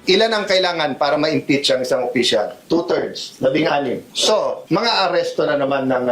Ilan ang kailangan para ma-impeach ang isang opisyal? 2/3, 16. So, mga aresto na naman ng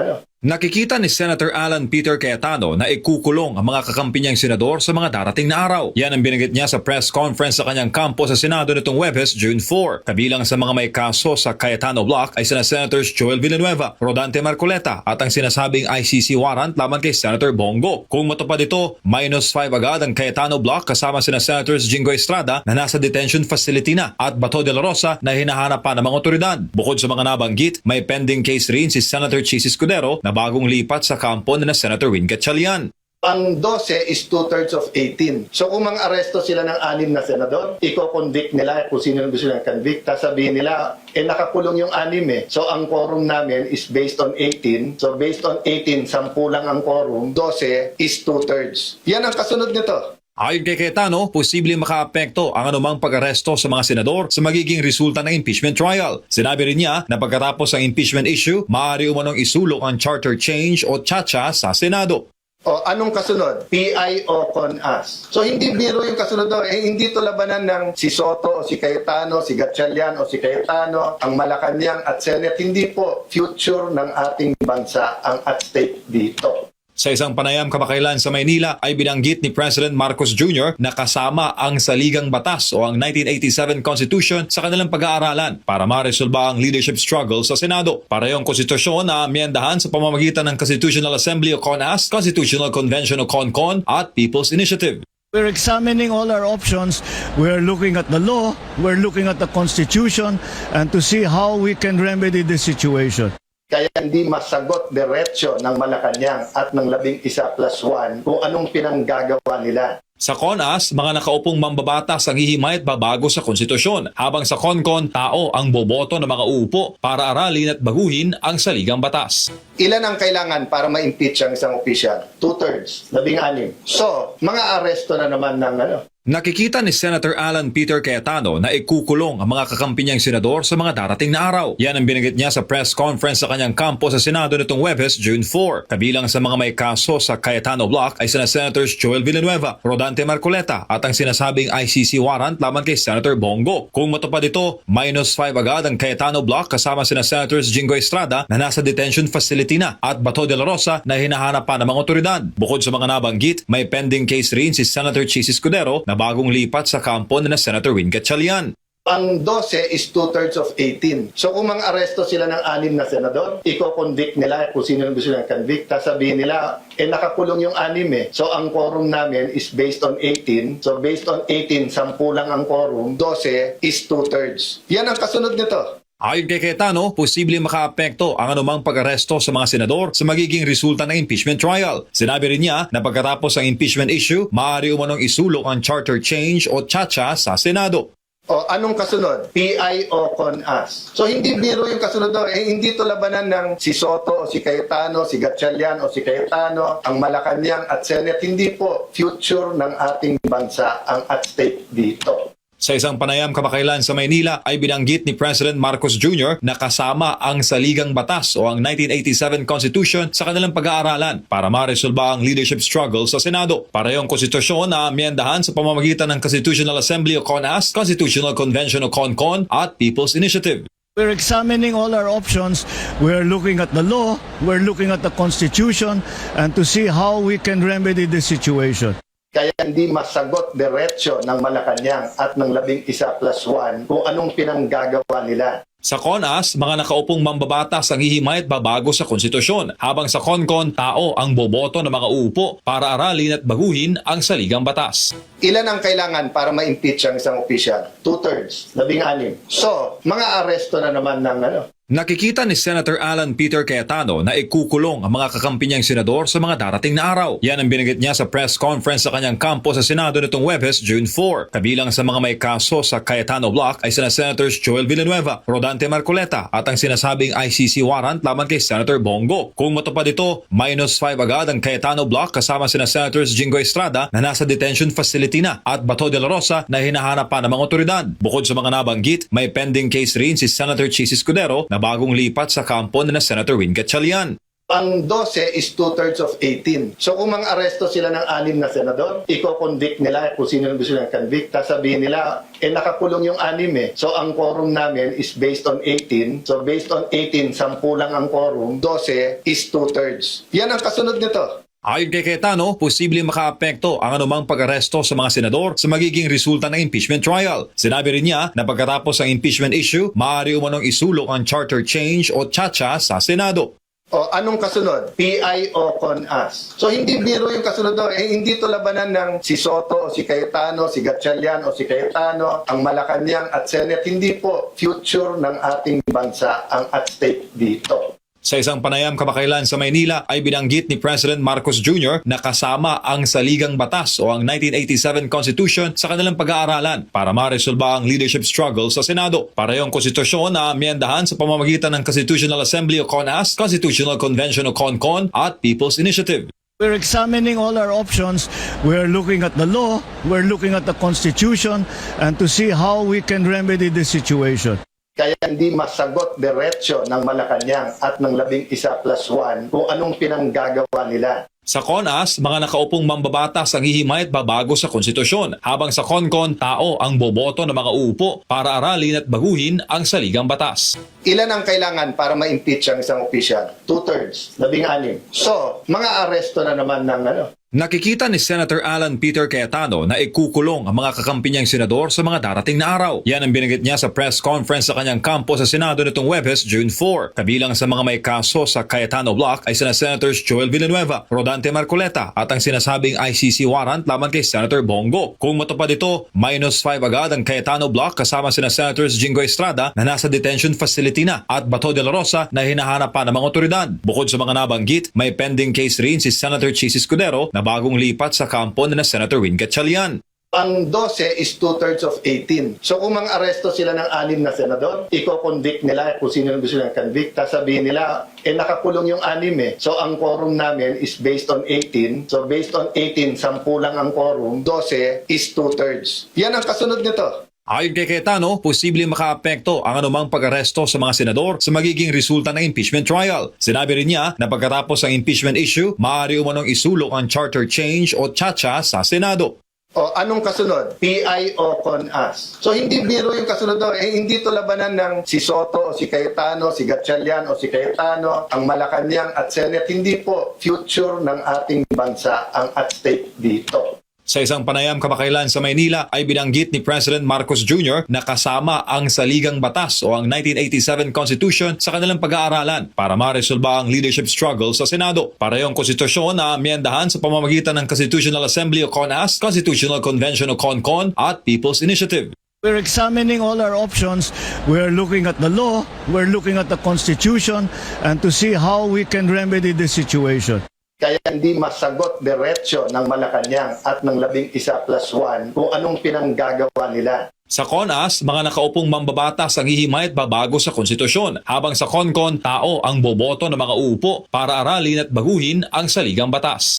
Nakikita ni Senator Alan Peter Cayetano na ikukulong ang mga kakampi niyang senador sa mga darating na araw. Yan ang binanggit niya sa press conference sa kanyang kampo sa Senado nitong Huwebes, June 4. Kabilang sa mga may kaso sa Cayetano Block ay sina Senators Joel Villanueva, Rodante Marcoleta at ang sinasabing ICC warrant laban kay Senator Bongo. Kung matupad ito, -5 agad ang Cayetano Block kasama sina Senators Jingo Estrada na nasa detention facility na at Bato de la Rosa na hinahanap pa ng mga otoridad. Bukod sa mga nabanggit, may pending case rin si Senator Chis Escudero na bagong lipat sa kampo na Senator Win Gatchalian. Ang 12 is 2/3 of 18. So kung mang-aresto sila ng 6 na senador, i-convict nila kung sino gusto nilang convict. Sabihin nila, nakakulong yung 6 . So ang quorum namin is based on 18. So based on 18, 10 lang ang quorum. 12 is 2/3. Yan ang kasunod nito. Ayon kay Cayetano, posibleng makaapekto ang anumang pag-aresto sa mga senador sa magiging resulta ng impeachment trial. Sinabi rin niya na pagkatapos ng impeachment issue, maaari umanong isulong ang charter change o CHA-CHA sa Senado. O anong kasunod? PI o CONAS. So hindi biro yung kasunod doon. Hindi to labanan ng si Soto o si Cayetano, si Gatchalian o si Cayetano, ang Malacanang at Senate. Hindi po future ng ating bansa ang at stake dito. Sa isang panayam kamakailan sa Maynila ay binanggit ni President Marcos Jr. na kasama ang Saligang Batas o ang 1987 Constitution sa kanilang pag-aaralan para maresolba ang leadership struggle sa Senado. Parehong konstitusyon na amyendahan sa pamamagitan ng Constitutional Assembly o CONAS, Constitutional Convention o CONCON at People's Initiative. We're examining all our options. We're looking at the law, we're looking at the Constitution, and to see how we can remedy the situation. Kaya hindi masagot diretsyo ng Malacanang at ng 11+1 kung anong pinanggagawa nila. Sa CONAS, mga nakaupong mambabatas ang hihimay at babago sa konstitusyon, habang sa CONCON, tao ang boboto ng mga uupo para aralin at baguhin ang saligang batas. Ilan ang kailangan para ma-impeach ang isang opisyal? 2/3, 16. So, mga aresto na naman ng Nakikita ni Senator Alan Peter Cayetano na ikukulong ang mga kakampi niyang senador sa mga darating na araw. Yan ang binanggit niya sa press conference sa kanyang kampo sa Senado nitong Huwebes, June 4. Kabilang sa mga may kaso sa Cayetano Block ay sina Senators Joel Villanueva, Rodante Marcoleta at ang sinasabing ICC warrant laban kay Senator Bongo. Kung matupad ito, -5 agad ang Cayetano Block kasama sina Senators Jingo Estrada na nasa detention facility na at Bato de la Rosa na hinahanap pa ng mga otoridad. Bukod sa mga nabanggit, may pending case rin si Senator Chis Escudero na bagong lipat sa kampo na Senator Win Gatchalian. Ang 12 is 2/3 of 18. So kung mang-aresto sila ng 6 na senador, i-convict nila kung sino gusto nilang convict. Sabihin nila, nakakulong yung 6 . So ang quorum namin is based on 18. So based on 18, 10 lang ang quorum. 12 is 2/3. Yan ang kasunod nito. Ayon kay Cayetano, posibleng makaapekto ang anumang pag-aresto sa mga senador sa magiging resulta ng impeachment trial. Sinabi rin niya na pagkatapos ng impeachment issue, maaari umanong isulong ang charter change o CHA-CHA sa Senado. O anong kasunod? PI o CONAS. So hindi biro yung kasunod doon. Hindi to labanan ng si Soto o si Cayetano, si Gatchalian o si Cayetano, ang Malacanang at Senate. Hindi po future ng ating bansa ang at stake dito. Sa isang panayam kamakailan sa Maynila ay binanggit ni President Marcos Jr. na kasama ang Saligang Batas o ang 1987 Constitution sa kanilang pag-aaralan para maresolba ang leadership struggle sa Senado. Parehong konstitusyon na amyendahan sa pamamagitan ng Constitutional Assembly o CONAS, Constitutional Convention o CONCON at People's Initiative. We're examining all our options. We're looking at the law, we're looking at the Constitution, and to see how we can remedy the situation. Kaya hindi masagot diretsyo ng Malacanang at ng 11+1 kung anong pinanggagawa nila. Sa CONAS, mga nakaupong mambabatas ang hihimay at babago sa konstitusyon, habang sa CONCON, tao ang boboto ng mga uupo para aralin at baguhin ang saligang batas. Ilan ang kailangan para ma-impeach ang isang opisyal? 2/3, 16. So, mga aresto na naman ng Nakikita ni Senator Alan Peter Cayetano na ikukulong ang mga kakampi niyang senador sa mga darating na araw. Yan ang binanggit niya sa press conference sa kanyang kampo sa Senado nitong Huwebes, June 4. Kabilang sa mga may kaso sa Cayetano Block ay sina Senators Joel Villanueva, Rodante Marcoleta at ang sinasabing ICC warrant laban kay Senator Bongo. Kung matupad ito, -5 agad ang Cayetano Block kasama sina Senators Jingo Estrada na nasa detention facility na at Bato de la Rosa na hinahanap pa ng mga otoridad. Bukod sa mga nabanggit, may pending case rin si Senator Chis Escudero na bagong lipat sa kampo na Senator Win Gatchalian. Ang 12 is 2/3 of 18. So kung mang-aresto sila ng 6 na senador, i-convict nila kung sino yung gusto nilang convict. Sabihin nila, nakakulong yung 6 eh. So ang quorum namin is based on 18. So based on 18, 10 lang ang quorum. 12 is 2/3. Yan ang kasunod nito. Ayon kay Cayetano, posible makaapekto ang anumang pag-aresto sa mga senador sa magiging resulta ng impeachment trial. Sinabi rin niya na pagkatapos ng impeachment issue, maaari umanong isulong ang charter change o CHA-CHA sa Senado. O anong kasunod? PI o CONAS. So hindi biro yung kasunod doon. Hindi to labanan ng si Soto o si Cayetano, si Gatchalian o si Cayetano, ang Malacanang at Senate. Hindi po future ng ating bansa ang at stake dito. Sa isang panayam kamakailan sa Maynila ay binanggit ni President Marcos Jr. na kasama ang Saligang Batas o ang 1987 Constitution sa kanilang pag-aaralan para maresolba ang leadership struggle sa Senado. Parehong konstitusyon na amyendahan sa pamamagitan ng Constitutional Assembly o CONAS, Constitutional Convention o CONCON at People's Initiative. We're examining all our options. We're looking at the law, we're looking at the Constitution, and to see how we can remedy the situation. Kaya hindi masagot diretsyo ng Malacanang at ng 11+1 kung anong pinanggagawa nila. Sa CONAS, mga nakaupong mambabatas ang hihimay at babago sa konstitusyon, habang sa CONCON, tao ang boboto ng mga uupo para aralin at baguhin ang saligang batas. Ilan ang kailangan para ma-impeach ang isang opisyal? 2/3, 16. So, mga aresto na naman ng Nakikita ni Senator Alan Peter Cayetano na ikukulong ang mga kakampi niyang senador sa mga darating na araw. Yan ang binanggit niya sa press conference sa kanyang kampo sa Senado nitong Huwebes, June 4. Kabilang sa mga may kaso sa Cayetano Block ay sina Senators Joel Villanueva, Rodante Marcoleta at ang sinasabing ICC warrant laban kay Senator Bongo. Kung matupad ito, -5 agad ang Cayetano Block kasama sina Senators Jingo Estrada na nasa detention facility na at Bato de la Rosa na hinahanap pa ng mga otoridad. Bukod sa mga nabanggit, may pending case rin si Senator Chis Escudero na bagong lipat sa kampo na Senator Win Gatchalian. Ang 12 is 2/3 of 18. So kung mang-aresto sila ng 6 na senador, i-convict nila kung sino yung gusto nilang convict. Sabihin nila, nakakulong yung 6 eh. So ang quorum namin is based on 18. So based on 18, 10 lang ang quorum. 12 is 2/3. Yan ang kasunod nito. Ayon kay Cayetano, posible makaapekto ang anumang pag-aresto sa mga senador sa magiging resulta ng impeachment trial. Sinabi rin niya na pagkatapos ng impeachment issue, maaari umanong isulong ang charter change o CHA-CHA sa Senado. O anong kasunod? PI o CONAS. So hindi biro yung kasunod doon. Hindi to labanan ng si Soto o si Cayetano, si Gatchalian o si Cayetano, ang Malacanang at Senate. Hindi po future ng ating bansa ang at stake dito. Sa isang panayam kamakailan sa Maynila ay binanggit ni President Marcos Jr. na kasama ang Saligang Batas o ang 1987 Constitution sa kanilang pag-aaralan para maresolba ang leadership struggle sa Senado. Parehong konstitusyon na amyendahan sa pamamagitan ng Constitutional Assembly o CONAS, Constitutional Convention o CONCON at People's Initiative. We're examining all our options. We're looking at the law, we're looking at the Constitution, and to see how we can remedy the situation. Kaya hindi masagot diretsyo ng Malacanang at ng 11+1 kung anong pinanggagawa nila. Sa CONAS, mga nakaupong mambabatas ang hihimay at babago sa konstitusyon, habang sa CONCON, tao ang boboto ng mga uupo para aralin at baguhin ang saligang batas.